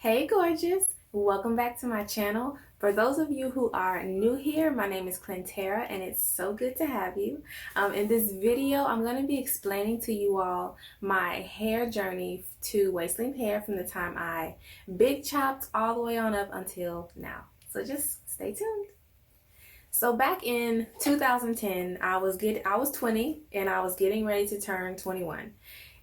Hey gorgeous, welcome back to my channel. For those of you who are new here, my name is Clintera and it's so good to have you. In this video, I'm going to be explaining to you all my hair journey to waist length hair from the time I big chopped all the way on up until now. So just stay tuned. So back in 2010, I was 20 and I was getting ready to turn 21.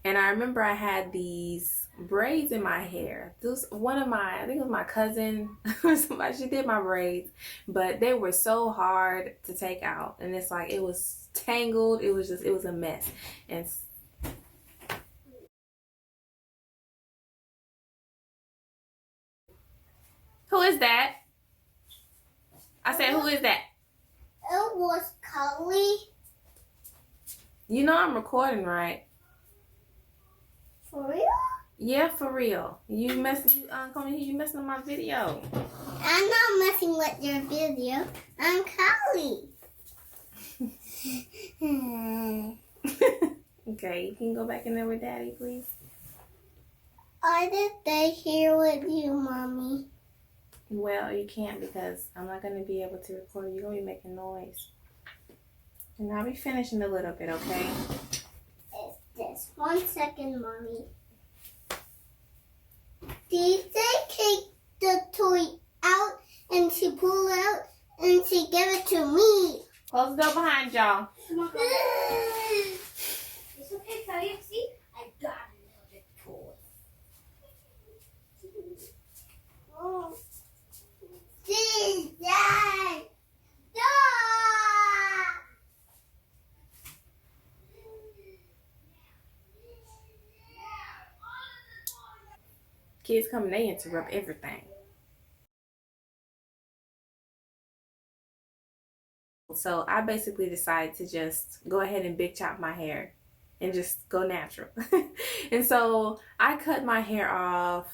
And I remember I had these braids in my hair. This one of my, I think it was my cousin or somebody, she did my braids, but they were so hard to take out. And it's like, it was tangled. It was a mess. And who is that? I said, who is that? It was Cully. You know I'm recording, right? For real? Yeah, for real. You messing up my video. I'm not messing with your video. I'm Cully. Okay, you can go back in there with Daddy, please. I did stay here with you, Mommy. Well, you can't because I'm not going to be able to record. You're going to be making noise. And I'll be finishing a little bit, okay? It's this. 1 second, Mommy. Did they take the toy out and she pull it out and she give it to me? Close the door behind y'all. It's okay, Cully. See? I got another toy. Oh. Dad! Kids come and they interrupt everything. So I basically decided to just go ahead and big chop my hair and just go natural. And so I cut my hair off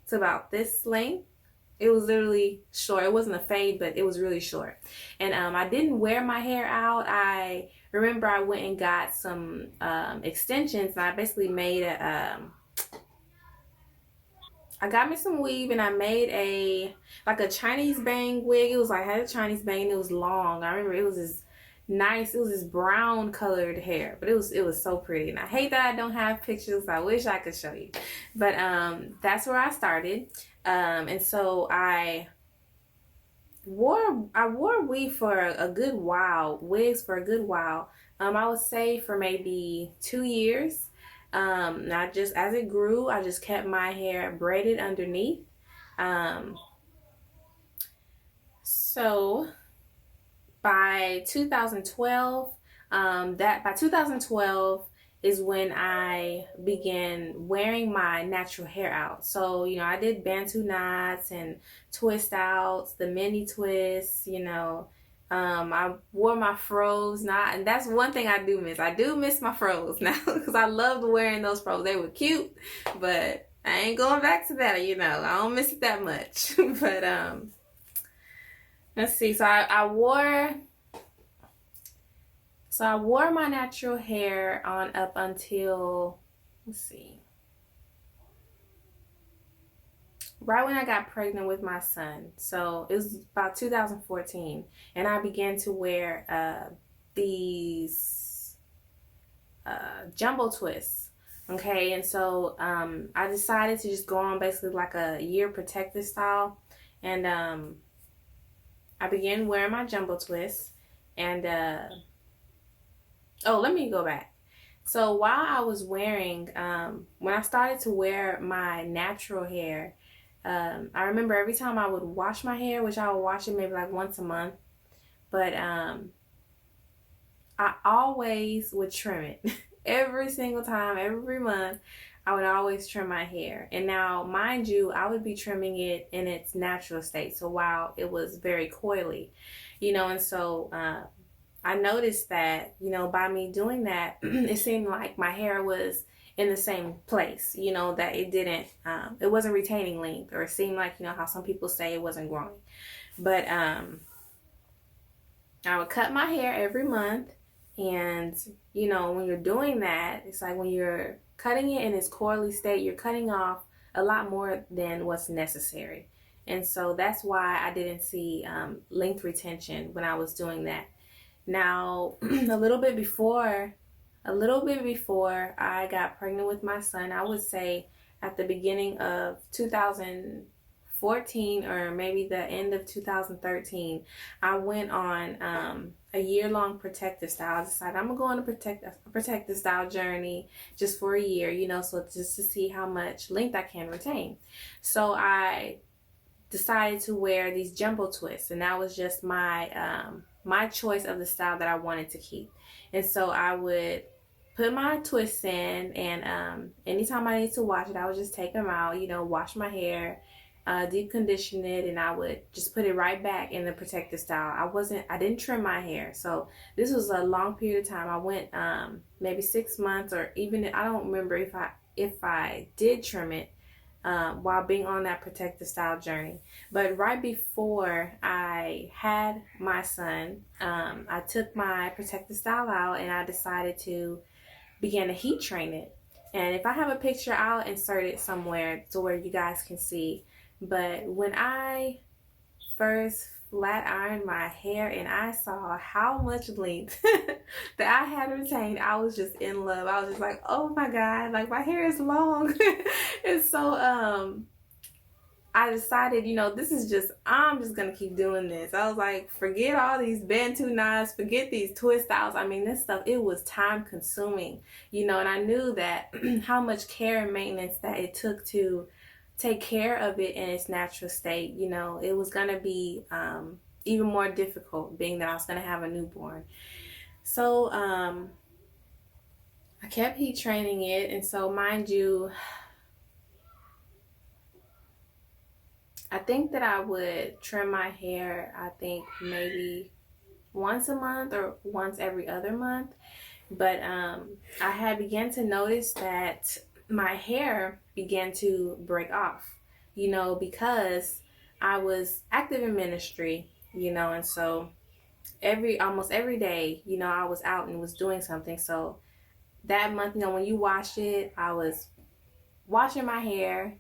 to about this length. It was literally short. It wasn't a fade, but it was really short. And I didn't wear my hair out. I remember I went and got some extensions, and I basically made I got me some weave, and I made a Chinese bang wig. It was like, I had a Chinese bang, it was long. I remember it was this nice, it was this brown colored hair, but it was so pretty. And I hate that I don't have pictures. I wish I could show you. But that's where I started. And so I wore weave for a good while, wigs for a good while. I would say for maybe 2 years. I just, as it grew, I just kept my hair braided underneath. So by 2012, by 2012 is when I began wearing my natural hair out. So, you know, I did Bantu knots and twist outs, the mini twists, you know. I wore my fros now, and that's one thing I do miss. I do miss my fros now because I loved wearing those fros. They were cute, but I ain't going back to that, you know. I don't miss it that much. But let's see. So I wore my natural hair on up until, let's see, right when I got pregnant with my son. So it was about 2014, and I began to wear these jumbo twists. Okay, and so I decided to just go on basically like a year protective style, and I began wearing my jumbo twists. And oh, let me go back. So while I was wearing, when I started to wear my natural hair, I remember every time I would wash my hair, which I would wash it maybe like once a month, but I always would trim it. Every single time, every month, I would always trim my hair. And now, mind you, I would be trimming it in its natural state. So while it was very coily, you know, and so I noticed that, you know, by me doing that, it seemed like my hair was in the same place, you know, that it wasn't retaining length, or it seemed like, you know, how some people say it wasn't growing. But I would cut my hair every month, and, you know, when you're doing that, it's like when you're cutting it in its coily state, you're cutting off a lot more than what's necessary. And so that's why I didn't see length retention when I was doing that. Now, a little bit before I got pregnant with my son, I would say at the beginning of 2014 or maybe the end of 2013, I went on a year-long protective style. I decided I'm gonna go on a protective style journey just for a year, so just to see how much length I can retain. So I decided to wear these jumbo twists, and that was just my choice of the style that I wanted to keep. And so I would put my twists in, and anytime I need to wash it, I would just take them out, wash my hair, deep condition it, and I would just put it right back in the protective style. I didn't trim my hair. So this was a long period of time. I went maybe 6 months, or even, I don't remember if I did trim it while being on that protective style journey. But right before I had my son, I took my protective style out and I decided to begin to heat train it. And if I have a picture, I'll insert it somewhere to where you guys can see. But when I first flat ironed my hair and I saw how much length that I had retained, I was just in love. I was just like, oh my God, like my hair is long. And so I decided, I'm just gonna keep doing this. I was like, forget all these Bantu knots, forget these twist styles. I mean, this stuff, it was time consuming, and I knew that how much care and maintenance that it took to take care of it in its natural state. It was gonna be even more difficult, being that I was gonna have a newborn. So I kept heat training it, and so mind you, I think that I would trim my hair, I think maybe once a month or once every other month. But I had began to notice that my hair began to break off, because I was active in ministry, and so almost every day, I was out and was doing something. So that month, when you wash it, I was washing my hair,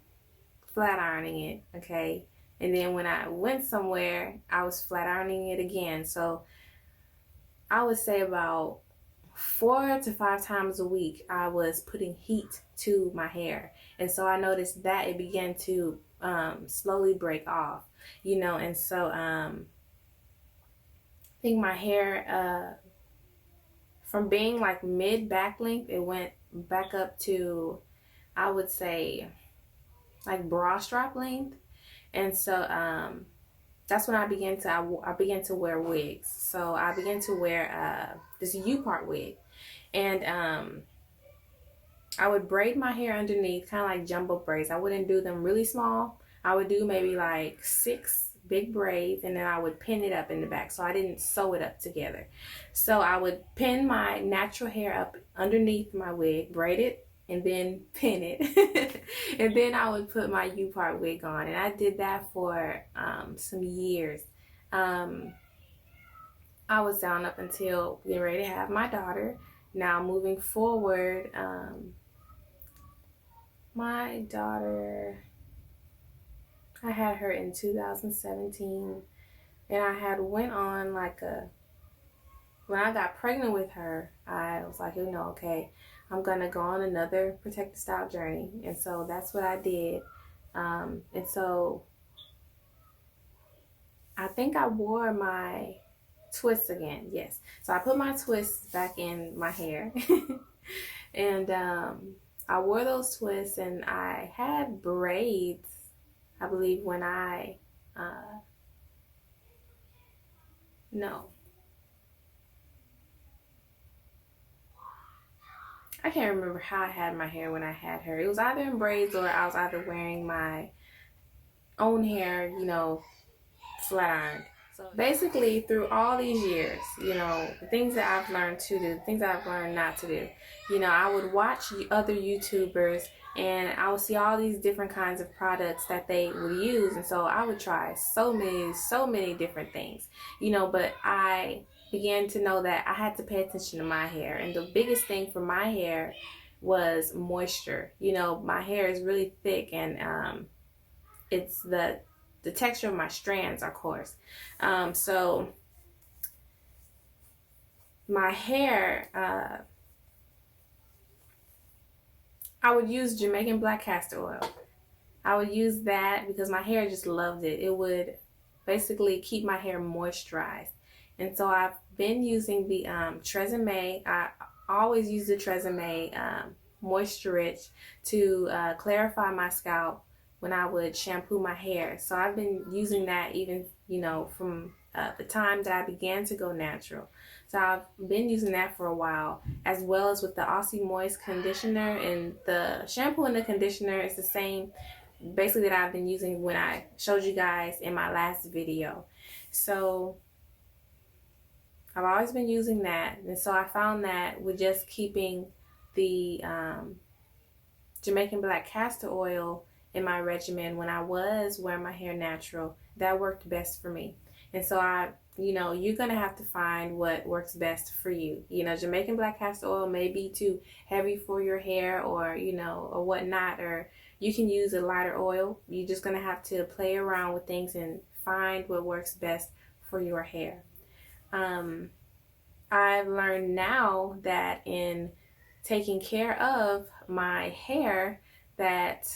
flat ironing it, okay? And then when I went somewhere, I was flat ironing it again. So I would say about 4 to 5 times a week, I was putting heat to my hair. And so I noticed that it began to slowly break off, and so I think my hair, from being like mid back length, it went back up to, I would say, like bra strap length. And so that's when I began to wear wigs. So I began to wear this U-part wig, and I would braid my hair underneath, kind of like jumbo braids. I wouldn't do them really small. I would do maybe like 6 big braids, and then I would pin it up in the back, so I didn't sew it up together. So I would pin my natural hair up underneath my wig, braid it, and then pin it. And then I would put my U-part wig on, and I did that for some years. I was down up until getting ready to have my daughter. Now moving forward, my daughter, I had her in 2017, and I had went on when I got pregnant with her, I was like, okay, I'm gonna go on another protective style journey. And so that's what I did. And so I think I wore my twists again. Yes. So I put my twists back in my hair. And I wore those twists, and I had braids, I believe, when I I can't remember how I had my hair when I had her. It was either in braids, or I was either wearing my own hair, flat ironed. So basically, through all these years, the things that I've learned to do, things that I've learned not to do, I would watch other YouTubers, and I would see all these different kinds of products that they would use. And so I would try so many different things, but I began to know that I had to pay attention to my hair. And the biggest thing for my hair was moisture. You know, my hair is really thick, and it's the texture of my strands are coarse. So my hair, I would use Jamaican black castor oil. I would use that because my hair just loved it. It would basically keep my hair moisturized. And so I've been using the Tresemme. I always use the Tresemme Moisture Rich to clarify my scalp when I would shampoo my hair. So I've been using that even, you know, from the time that I began to go natural. So I've been using that for a while, as well as with the Aussie Moist conditioner, and the shampoo and the conditioner is the same basically that I've been using when I showed you guys in my last video. So I've always been using that, and so I found that with just keeping the Jamaican black castor oil in my regimen when I was wearing my hair natural, that worked best for me. And so you know, you're gonna have to find what works best for you. You know, Jamaican black castor oil may be too heavy for your hair, or you know, or whatnot, or you can use a lighter oil. You're just gonna have to play around with things and find what works best for your hair. I've learned now that in taking care of my hair, that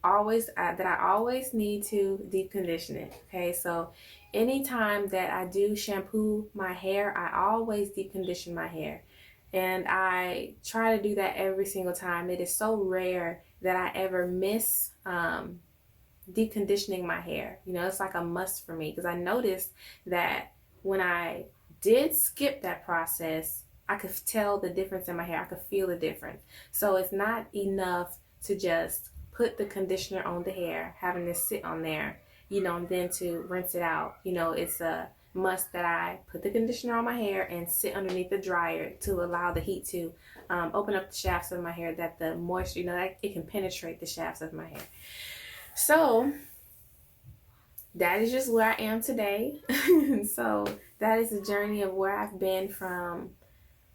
I always need to deep condition it. Okay, so anytime that I do shampoo my hair, I always deep condition my hair, and I try to do that every single time. It is so rare that I ever miss deep conditioning my hair. You know, it's like a must for me, because I noticed that when I did skip that process, I could tell the difference in my hair. I could feel the difference. So it's not enough to just put the conditioner on the hair, having this sit on there, you know, and then to rinse it out. You know, it's a must that I put the conditioner on my hair and sit underneath the dryer to allow the heat to open up the shafts of my hair, that the moisture, you know, that it can penetrate the shafts of my hair. So that is just where I am today. So that is the journey of where I've been from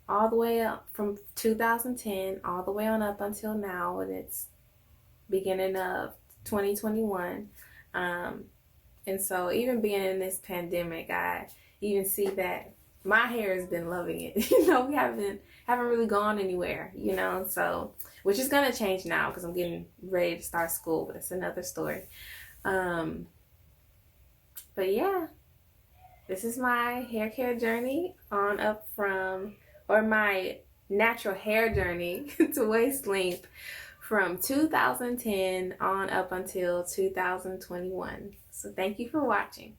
all the way up from 2010 all the way on up until now, and it's beginning of 2021. And so even being in this pandemic, I even see that my hair has been loving it. You know, we haven't really gone anywhere, you know, so which is gonna change now because I'm getting ready to start school, but it's another story. But yeah, this is my hair care journey on up from, or my natural hair journey to waist length from 2010 on up until 2021. So thank you for watching.